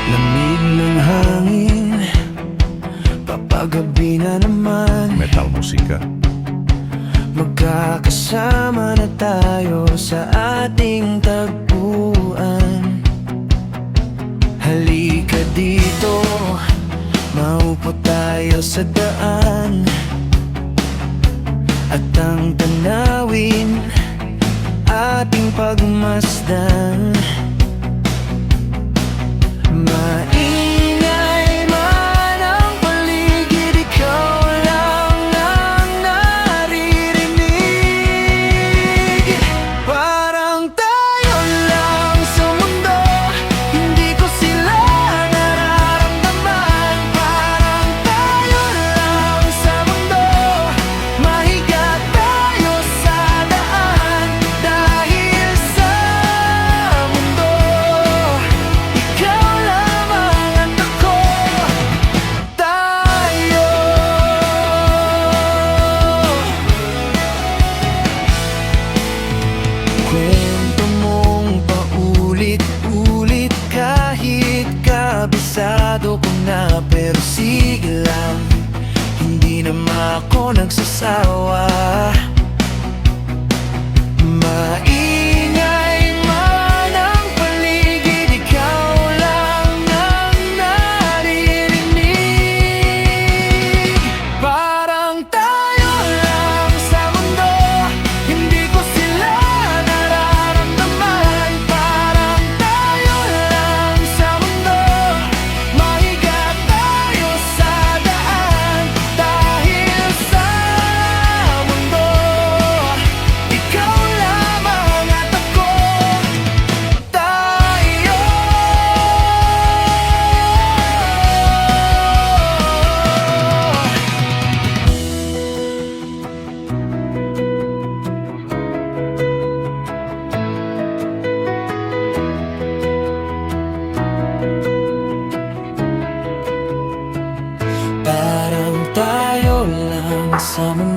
Lamig ng hangin, papagabi na naman. Metal musika. Magkakasama na tayo sa ating tagpuan. Halika dito, maupo tayo sa daan. At ang tanawin, ating pagmasdan. Maingay man ang paligid, ikaw lang ang naririnig. Parang tayo lang sa mundo, hindi ko sila nararamdaman. Parang tayo lang sa mundo, mahiga tayo sa daan. Dahil sa mundo, ikaw lamang at ako. Tayo. Kwento mong paulit-ulit, kahit kabisado ko na, pero sige lang, hindi naman ako nagsasawa. Maingay man ang paligid, ikaw lang ang naririnig. Parang tayo lang sa mundo, hindi ko sila nararamdaman. Parang tayo lang sa mundo, mahiga tayo sa daan. Dahil sa mundo, ikaw lamang at ako. Tayo. Parang tayo lang sa mundo,